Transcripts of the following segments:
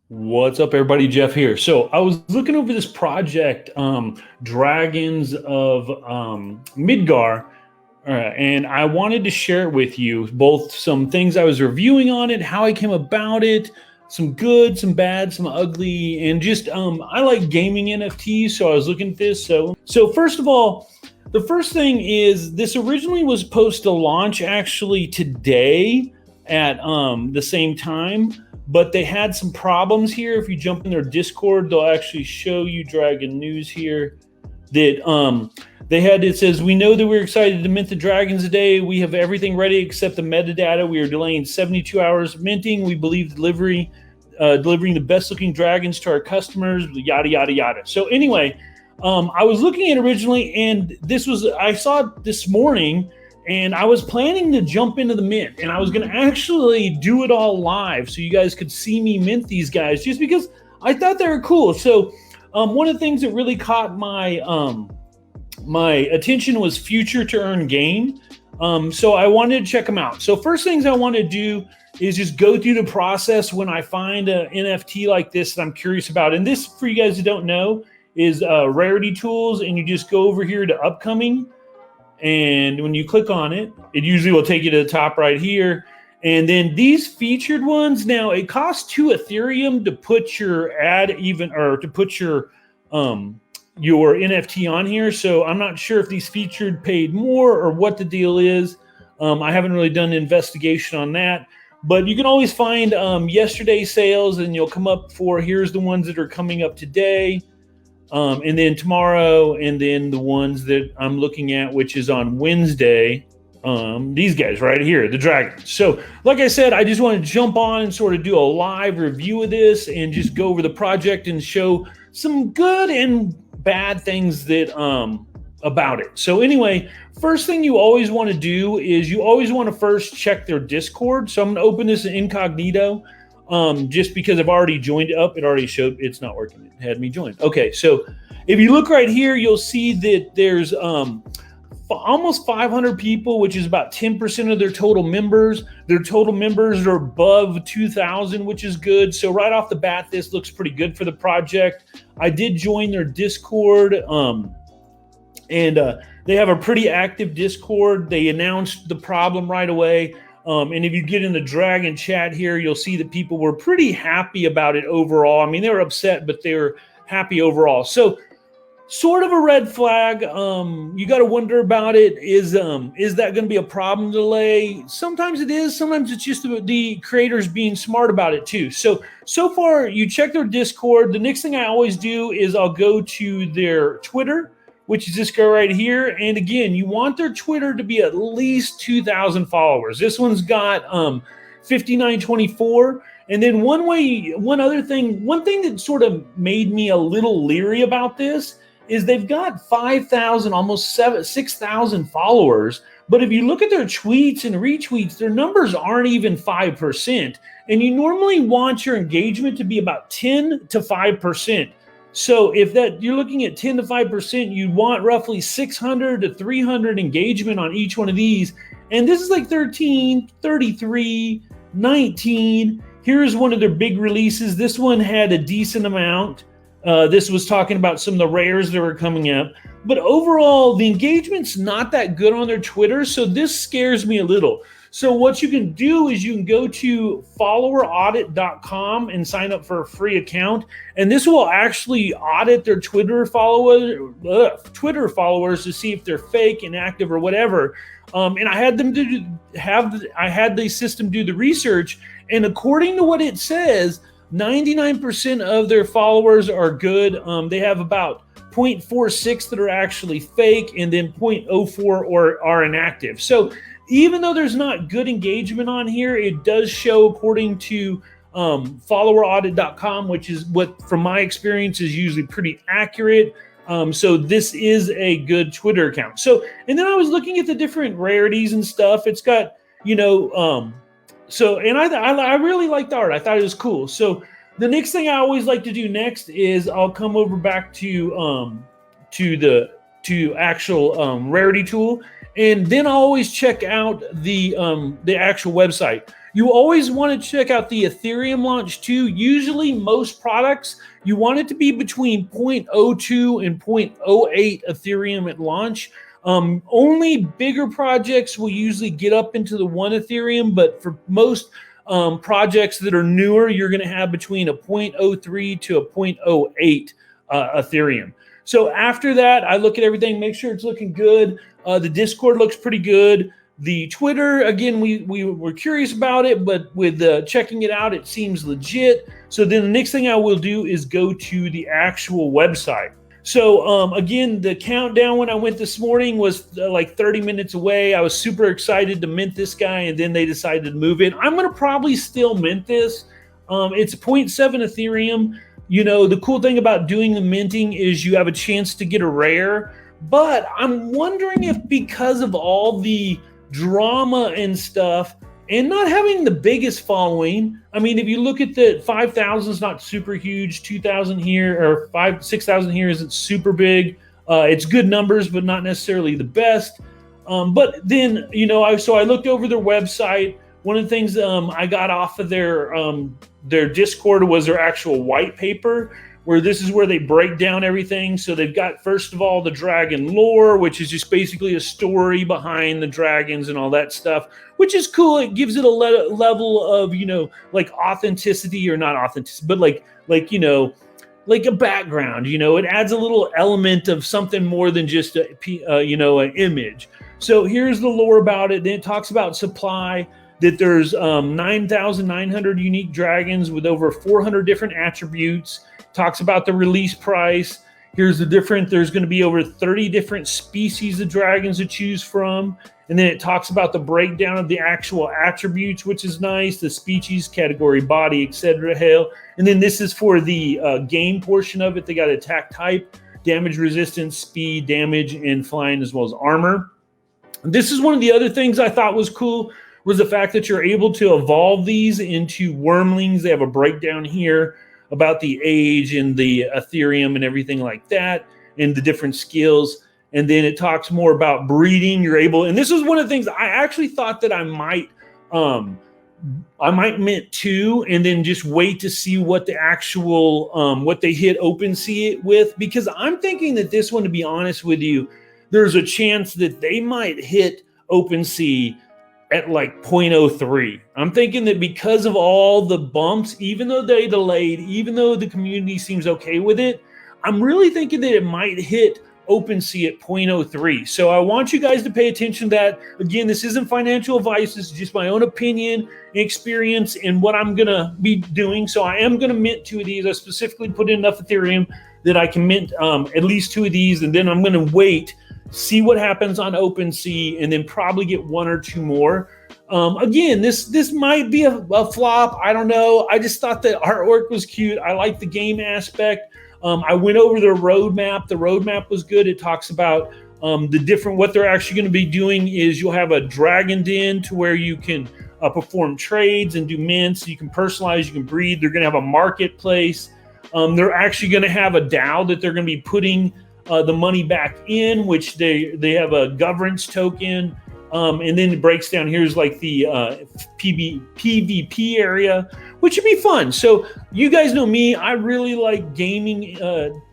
What's up, everybody? Jeff here. So I was looking over this project, Dragons of Midgard, and I wanted to share it with you, both some things I was reviewing on it, how I came about it, some good, some bad, some ugly, and just I like gaming NFTs, so I was looking at this. So first of all, the first thing is this originally was supposed to launch actually today at the same time, but they had some problems here. If you jump in their Discord, they'll actually show you Dragon News here that they had. It says, "We know that we're excited to mint the dragons today. We have everything ready except the metadata. We are delaying 72 hours minting. We believe delivering the best looking dragons to our customers, yada, yada, yada." So anyway, I was looking at originally, and I saw it this morning, and I was planning to jump into the mint, and I was going to actually do it all live so you guys could see me mint these guys, just because I thought they were cool. So one of the things that really caught my my attention was future to earn gain. So I wanted to check them out. So first things I want to do is just go through the process when I find an NFT like this that I'm curious about. And this, for you guys who don't know, is Rarity Tools, and you just go over here to Upcoming. And when you click on it, it usually will take you to the top right here. And then these featured ones, now it costs 2 Ethereum to put your to put your NFT on here. So I'm not sure if these featured paid more or what the deal is. I haven't really done an investigation on that, but you can always find yesterday's sales, and you'll come up for, here's the ones that are coming up today. And then tomorrow, and then the ones that I'm looking at, which is on Wednesday, these guys right here, the Dragons. So like I said, I just want to jump on and sort of do a live review of this and just go over the project and show some good and bad things that about it. So anyway, first thing you always want to do is you always want to first check their Discord. So I'm going to open this in incognito. Just because I've already joined it up, it already showed it's not working. It had me join. Okay, so if you look right here, you'll see that there's almost 500 people, which is about 10% of their total members. Their total members are above 2,000, which is good. So right off the bat, this looks pretty good for the project. I did join their Discord, and they have a pretty active Discord. They announced the problem right away. And if you get in the Dragon chat here, you'll see that people were pretty happy about it overall. I mean, they were upset, but they were happy overall. So sort of a red flag. You got to wonder about it. Is that going to be a problem delay? Sometimes it is. Sometimes it's just the creators being smart about it too. So far, you check their Discord. The next thing I always do is I'll go to their Twitter, which is this guy right here. And again, you want their Twitter to be at least 2,000 followers. This one's got 5,924. And then one thing that sort of made me a little leery about this is they've got 5,000, almost 6,000 followers. But if you look at their tweets and retweets, their numbers aren't even 5%. And you normally want your engagement to be about 10 to 5%. So if you're looking at 10 to 5%, you want roughly 600 to 300 engagement on each one of these. And this is like 13, 33, 19. Here's one of their big releases. This one had a decent amount. This was talking about some of the rares that were coming up. But overall, the engagement's not that good on their Twitter. So this scares me a little. So what you can do is you can go to followeraudit.com and sign up for a free account. And this will actually audit their Twitter followers to see if they're fake, inactive, or whatever. And I had the system do the research. And according to what it says, 99% of their followers are good. They have about 0.46 that are actually fake, and then 0.04 are inactive. So even though there's not good engagement on here, it does show, according to followeraudit.com, which is what, from my experience, is usually pretty accurate. So this is a good Twitter account. So, and then I was looking at the different rarities and stuff. It's got, and I really liked the art. I thought it was cool. So the next thing I always like to do next is I'll come over back to actual rarity tool. And then I always check out the actual website. You always want to check out the Ethereum launch too. Usually most products, you want it to be between 0.02 and 0.08 Ethereum at launch. Only bigger projects will usually get up into the 1 Ethereum, but for most projects that are newer, you're going to have between a 0.03 to a 0.08 Ethereum. So after that, I look at everything, make sure it's looking good. The Discord looks pretty good. The Twitter, again, we were curious about it, but with checking it out, it seems legit. So then the next thing I will do is go to the actual website. So again, the countdown when I went this morning was like 30 minutes away. I was super excited to mint this guy, and then they decided to move it. I'm going to probably still mint this. It's 0.7 Ethereum. You know, the cool thing about doing the minting is you have a chance to get a rare. But I'm wondering if because of all the drama and stuff, and not having the biggest following, I mean, if you look at the 5,000 is not super huge, 2,000 here or 6,000 here isn't super big. It's good numbers, but not necessarily the best. But then, you know, I looked over their website. One of the things I got off of their Discord was their actual white paper, where this is where they break down everything. So they've got, first of all, the dragon lore, which is just basically a story behind the dragons and all that stuff, which is cool. It gives it a level of, you know, like authenticity, or not authenticity, but like, you know, like a background, you know, it adds a little element of something more than just you know, an image. So here's the lore about it. Then it talks about supply, that there's 9,900 unique dragons with over 400 different attributes. Talks about the release price. Here's the different, there's going to be over 30 different species of dragons to choose from. And then it talks about the breakdown of the actual attributes, which is nice, the species, category, body, etc. Hell. And then this is for the game portion of it. They got attack type, damage resistance, speed, damage, and flying, as well as armor. This is one of the other things I thought was cool, was the fact that you're able to evolve these into wormlings. They have a breakdown here about the age and the Ethereum and everything like that, and the different skills. And then it talks more about breeding. You're able, and this is one of the things I actually thought that I might mint two, and then just wait to see what the actual what they hit OpenSea it with, because I'm thinking that this one, to be honest with you, there's a chance that they might hit OpenSea at like 0.03. I'm thinking that because of all the bumps, even though they delayed, even though the community seems okay with it, I'm really thinking that it might hit OpenSea at 0.03. So I want you guys to pay attention to that. Again, this isn't financial advice. This is just my own opinion, experience, and what I'm going to be doing. So I am going to mint two of these. I specifically put in enough Ethereum that I can mint at least two of these, and then I'm going to wait, see what happens on OpenSea, and then probably get one or two more. Again, this might be a flop. I don't know. I just thought the artwork was cute. I like the game aspect. I went over their roadmap. The roadmap was good. It talks about the different, what they're actually going to be doing is you'll have a dragon den to where you can perform trades and do mints. You can personalize, you can breed. They're going to have a marketplace. They're actually going to have a DAO that they're going to be putting the money back in, which they have a governance token. And then it breaks down, here's like the PVP area, which would be fun. So you guys know me, I really like gaming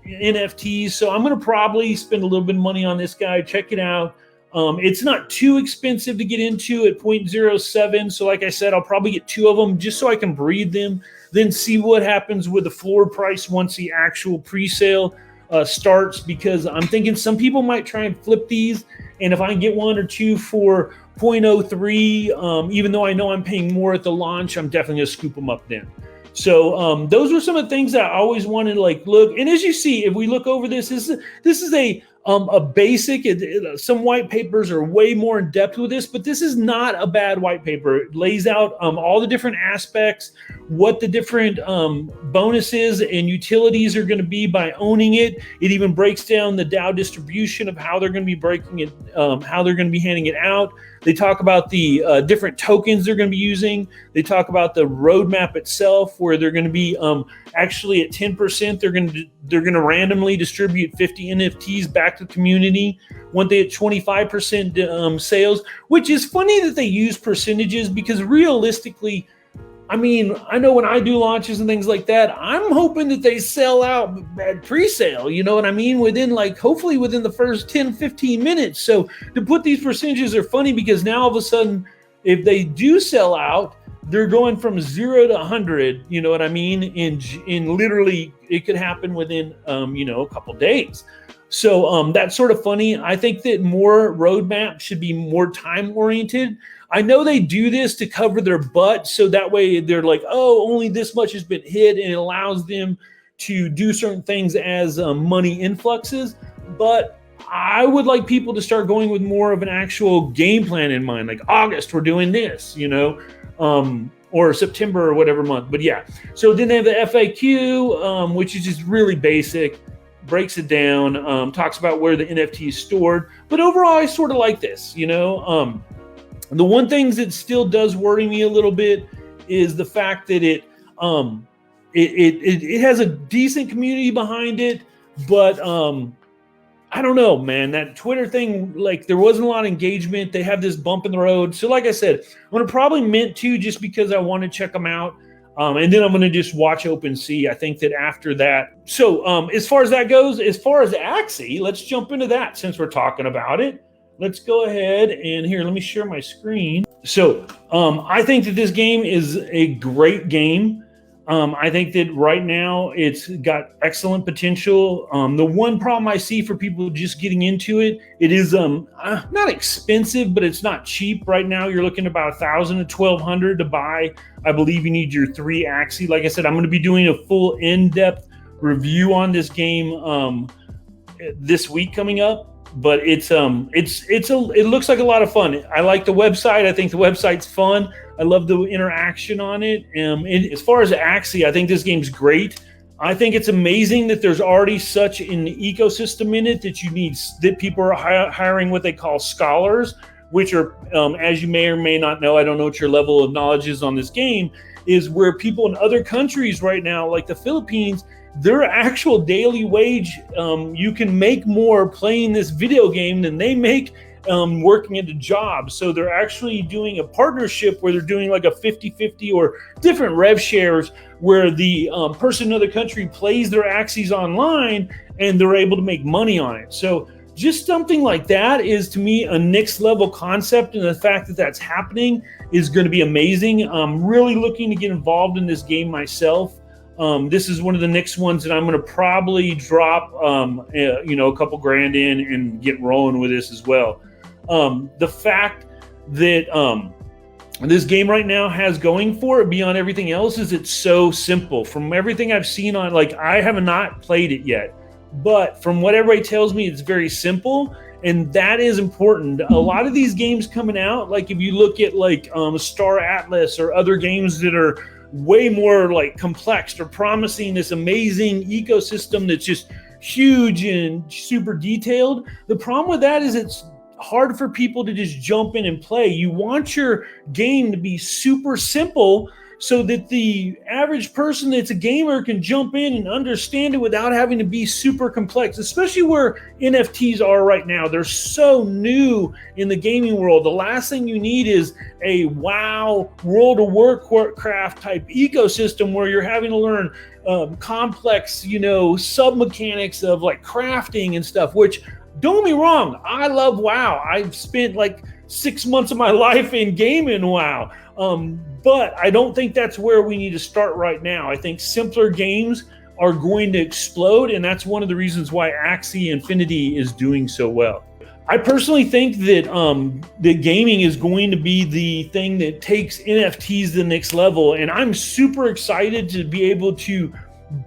NFTs. So I'm going to probably spend a little bit of money on this guy. Check it out. It's not too expensive to get into at 0.07. So like I said, I'll probably get two of them just so I can breed them, then see what happens with the floor price once the actual pre-sale starts, because I'm thinking some people might try and flip these. And if I can get one or two for 0.03, even though I know I'm paying more at the launch, I'm definitely going to scoop them up then. So those were some of the things that I always wanted to like look. And as you see, if we look over this is a basic. Some white papers are way more in depth with this, but this is not a bad white paper. It lays out all the different aspects, what the different bonuses and utilities are going to be by owning it. It even breaks down the DAO distribution of how they're going to be breaking it, how they're going to be handing it out. They talk about the different tokens they're going to be using. They talk about the roadmap itself, where they're going to be actually at 10%. They're going to randomly distribute 50 NFTs back to the community. One day at 25% sales, which is funny that they use percentages, because realistically, I mean, I know when I do launches and things like that, I'm hoping that they sell out at pre-sale, you know what I mean? Hopefully within the first 10, 15 minutes. So to put these percentages are funny, because now all of a sudden, if they do sell out, they're going from 0 to 100, you know what I mean? In literally, it could happen within, a couple days. So that's sort of funny. I think that more roadmap should be more time oriented. I know they do this to cover their butt, so that way they're like, oh, only this much has been hit, and it allows them to do certain things as money influxes. But I would like people to start going with more of an actual game plan in mind, like August, we're doing this, or September or whatever month. But yeah, so then they have the FAQ, which is just really basic, breaks it down, talks about where the NFT is stored. But overall, I sort of like this, The one thing that still does worry me a little bit is the fact that it has a decent community behind it, but I don't know, man. That Twitter thing, like, there wasn't a lot of engagement. They have this bump in the road. So like I said, I'm going to probably mint to, just because I want to check them out. And then I'm going to just watch OpenSea. I think that after that. So as far as that goes, as far as Axie, let's jump into that since we're talking about it. Let's go ahead and here, let me share my screen. So I think that this game is a great game. I think that right now it's got excellent potential. The one problem I see for people just getting into it, it is not expensive, but it's not cheap. Right now you're looking at about $1,000 to $1,200 to buy. I believe you need your 3 Axie. Like I said, I'm going to be doing a full in-depth review on this game this week coming up. But it looks like a lot of fun. I like the website. I think the website's fun. I love the interaction on it. As far as Axie, I think this game's great. I think it's amazing that there's already such an ecosystem in it that people are hiring what they call scholars, which are, as you may or may not know, I don't know what your level of knowledge is on this game, is where people in other countries right now, like the Philippines, their actual daily wage, you can make more playing this video game than they make working at a job. So they're actually doing a partnership where they're doing like a 50-50 or different rev shares, where the person in another country plays their Axies online and they're able to make money on it. So just something like that is, to me, a next level concept, and the fact that that's happening is going to be amazing. I'm really looking to get involved in this game myself. This is one of the next ones that I'm going to probably drop, a couple grand in and get rolling with this as well. The fact that this game right now has going for it beyond everything else is it's so simple. From everything I've seen on, like, I have not played it yet, but from what everybody tells me, it's very simple, and that is important. A lot of these games coming out, like if you look at like Star Atlas or other games that are way more like complex, or promising this amazing ecosystem that's just huge and super detailed. The problem with that is it's hard for people to just jump in and play. You want your game to be super simple so that the average person that's a gamer can jump in and understand it without having to be super complex, especially where NFTs are right now. They're so new in the gaming world. The last thing you need is a WoW, World of Warcraft type ecosystem where you're having to learn complex, sub mechanics of like crafting and stuff, which, don't get me wrong, I love WoW. I've spent like 6 months of my life in gaming WoW. But I don't think that's where we need to start right now. I think simpler games are going to explode, and that's one of the reasons why Axie Infinity is doing so well. I personally think that that gaming is going to be the thing that takes NFTs to the next level, and I'm super excited to be able to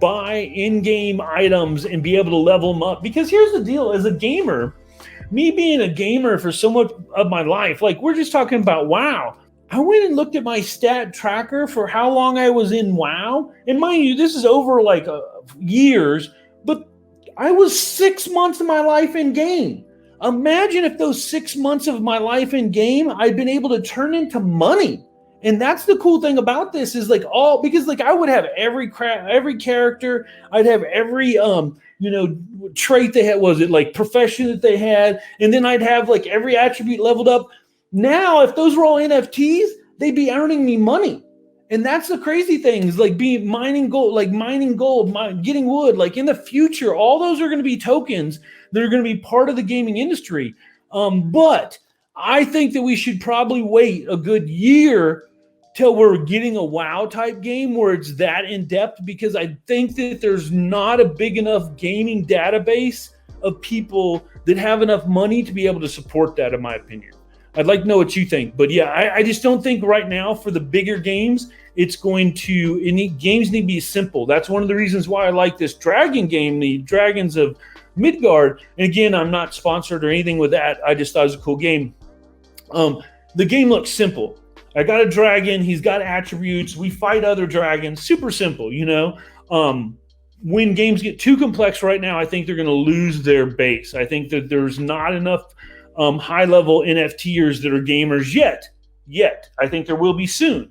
buy in-game items and be able to level them up. Because here's the deal, as a gamer, me being a gamer for so much of my life, like we're just talking about WoW, I went and looked at my stat tracker for how long I was in WoW. And mind you, this is over like years, but I was 6 months of my life in game. Imagine if those 6 months of my life in game I'd been able to turn into money. And that's the cool thing about this is like because like I would have every character, I'd have every trait they had, was it like profession that they had, and then I'd have like every attribute leveled up. Now, if those were all NFTs, they'd be earning me money. And that's the crazy thing is like mining gold, getting wood. Like in the future, all those are going to be tokens that are going to be part of the gaming industry. But I think that we should probably wait a good year till we're getting a WoW type game where it's that in depth, because I think that there's not a big enough gaming database of people that have enough money to be able to support that, in my opinion. I'd like to know what you think, but yeah, I just don't think right now for the bigger games, games need to be simple. That's one of the reasons why I like this dragon game, the Dragons of Midgard. And again, I'm not sponsored or anything with that. I just thought it was a cool game. The game looks simple. I got a dragon. He's got attributes. We fight other dragons. Super simple, when games get too complex right now, I think they're going to lose their base. I think that there's not enough high-level NFTers that are gamers yet. I think there will be soon.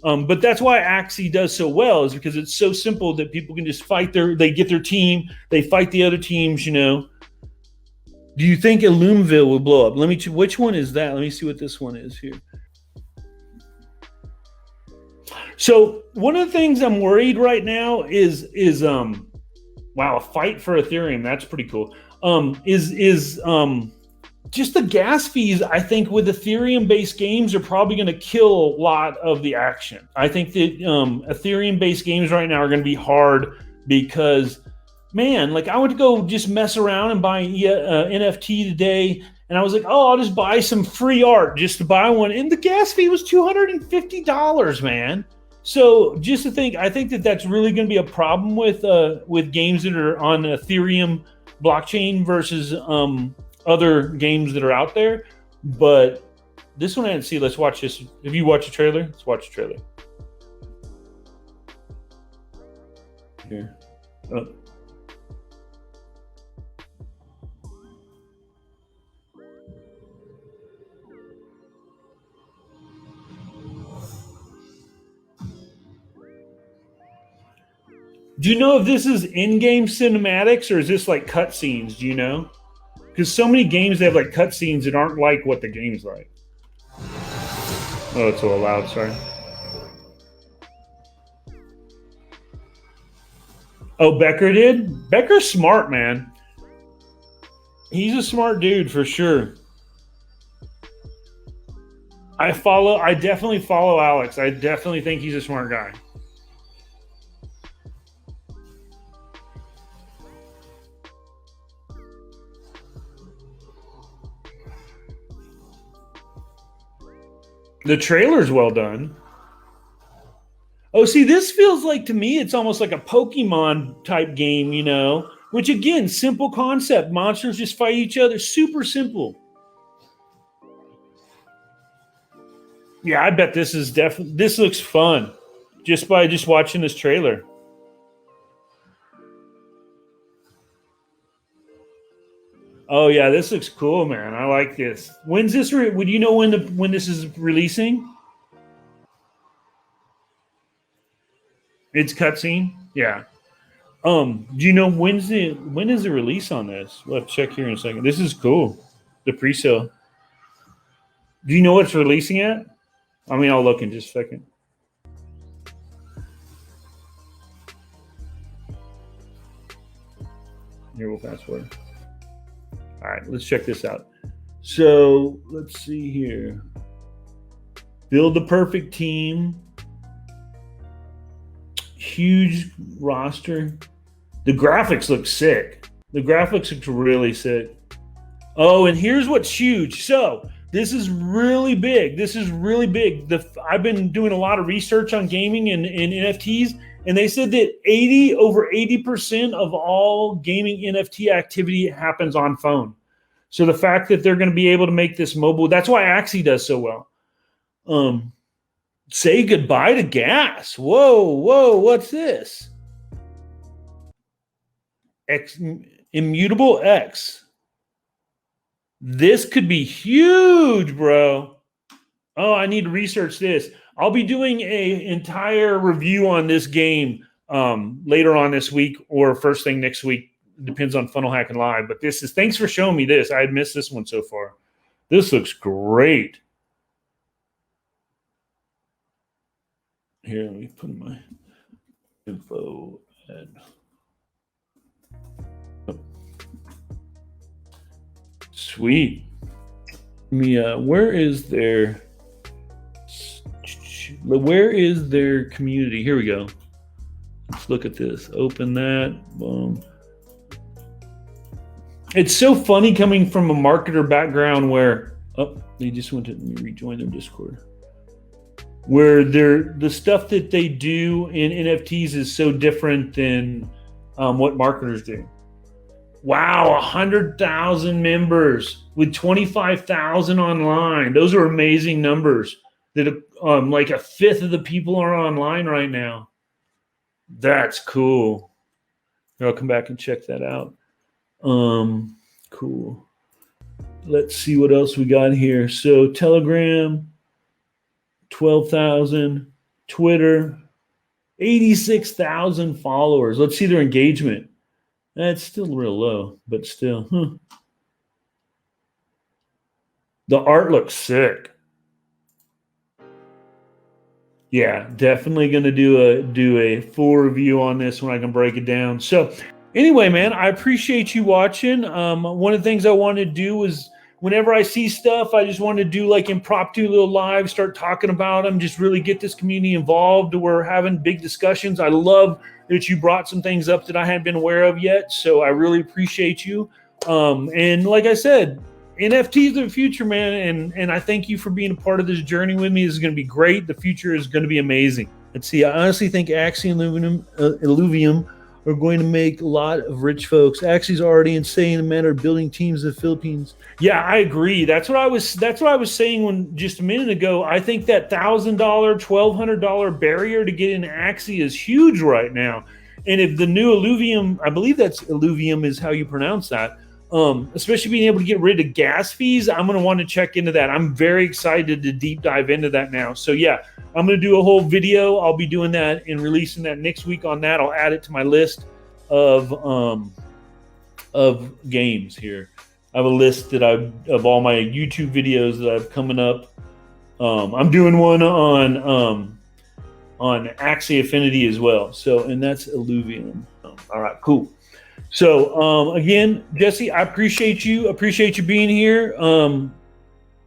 But that's why Axie does so well, is because it's so simple that people can just they get their team, they fight the other teams, Do you think Illumville will blow up? Which one is that? Let me see what this one is here. So one of the things I'm worried right now is a fight for Ethereum. That's pretty cool. Just the gas fees, I think, with Ethereum-based games are probably going to kill a lot of the action. I think that Ethereum-based games right now are going to be hard because, man, like I went to go just mess around and buy NFT today, and I was like, oh, I'll just buy some free art just to buy one, and the gas fee was $250, man. So just to think, I think that that's really going to be a problem with games that are on Ethereum blockchain versus other games that are out there. But this one I didn't see. Let's watch this. Have you watched the trailer? Let's watch the trailer. Here. Oh. Do you know if this is in-game cinematics or is this like cutscenes? Do you know? Because so many games, they have like cutscenes that aren't like what the game's like. Oh, it's so loud, sorry. Oh, Becker did? Becker's smart, man. He's a smart dude for sure. I definitely follow Alex. I definitely think he's a smart guy. The trailer's well done. Oh, see, this feels like, to me, it's almost like a Pokemon type game, which again, simple concept. Monsters just fight each other. Super simple. Yeah, I bet this looks fun just by watching this trailer. Oh yeah, this looks cool, man. I like this. When's this? Would you know when this is releasing? It's cutscene. Yeah. Do you know when is the release on this? We'll have to check here in a second. This is cool. The pre-sale. Do you know what it's releasing at? I mean, I'll look in just a second. Here, we'll fast forward. All right, let's check this out. So let's see here. Build the perfect team. Huge roster. The graphics look sick. The graphics look really sick. Oh, and here's what's huge. So this is really big. I've been doing a lot of research on gaming and NFTs, and they said that over 80% of all gaming NFT activity happens on phone. So the fact that they're going to be able to make this mobile, that's why Axie does so well. Say goodbye to gas. Whoa, what's this? Immutable X. This could be huge, bro. Oh, I need to research this. I'll be doing an entire review on this game later on this week or first thing next week. Depends on Funnel Hacking Live. But this is, thanks for showing me this. I had missed this one so far. This looks great. Here, let me put my info. Sweet. Where is their community? Here we go. Let's look at this. Open that. Boom. It's so funny coming from a marketer background where they just went to rejoin their Discord. Where the stuff that they do in NFTs is so different than what marketers do. Wow, 100,000 members with 25,000 online. Those are amazing numbers. That like a fifth of the people are online right now. That's cool. I'll come back and check that out. Cool. Let's see what else we got here. So Telegram, 12,000. Twitter, 86,000 followers. Let's see their engagement. That's still real low, but still. The art looks sick. Yeah, definitely going to do a full review on this when I can break it down. So anyway, man, I appreciate you watching. One of the things I wanted to do was whenever I see stuff, I just want to do like impromptu little live, start talking about them, just really get this community involved. We're having big discussions. I love that you brought some things up that I hadn't been aware of yet. So I really appreciate you. And like I said, NFTs are the future, man. And I thank you for being a part of this journey with me. This is going to be great. The future is going to be amazing. Let's see. I honestly think Axie and Illuvium are going to make a lot of rich folks. Axie's already insane. The men are building teams in the Philippines. Yeah, I agree. That's what I was saying when just a minute ago. I think that $1,000, $1,200 barrier to get into Axie is huge right now. And if the new Illuvium, I believe that's Illuvium is how you pronounce that. Especially being able to get rid of gas fees, I'm going to want to check into that. I'm very excited to deep dive into that now. So yeah, I'm going to do a whole video. I'll be doing that and releasing that next week on that. I'll add it to my list of games here. I have a list that of all my YouTube videos that I've coming up. I'm doing one on Axie Affinity as well. So, and that's Illuvium. All right, cool. So again, Jesse, I appreciate you being here.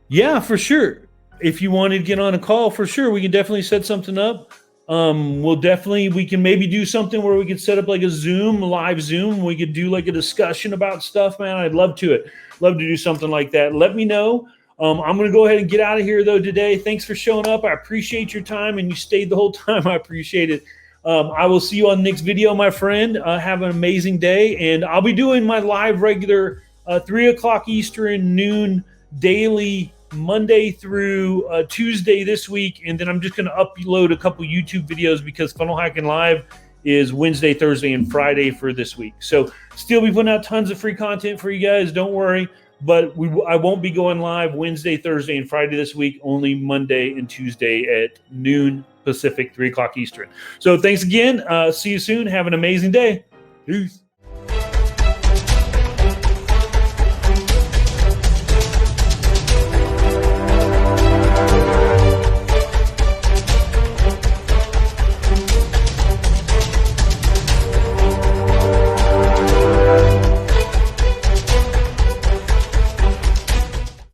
Yeah, for sure. If you wanted to get on a call, for sure, we can definitely set something up. We can maybe do something where we could set up like a live Zoom. We could do like a discussion about stuff, man. I'd love to do something like that. Let me know. I'm going to go ahead and get out of here though today. Thanks for showing up. I appreciate your time and you stayed the whole time. I appreciate it. I will see you on the next video, my friend. Have an amazing day. And I'll be doing my live regular 3 o'clock Eastern, noon daily, Monday through Tuesday this week. And then I'm just going to upload a couple YouTube videos because Funnel Hacking Live is Wednesday, Thursday, and Friday for this week. So still be putting out tons of free content for you guys. Don't worry. But I won't be going live Wednesday, Thursday, and Friday this week. Only Monday and Tuesday at noon Pacific, 3 o'clock Eastern. So thanks again. See you soon. Have an amazing day. Peace.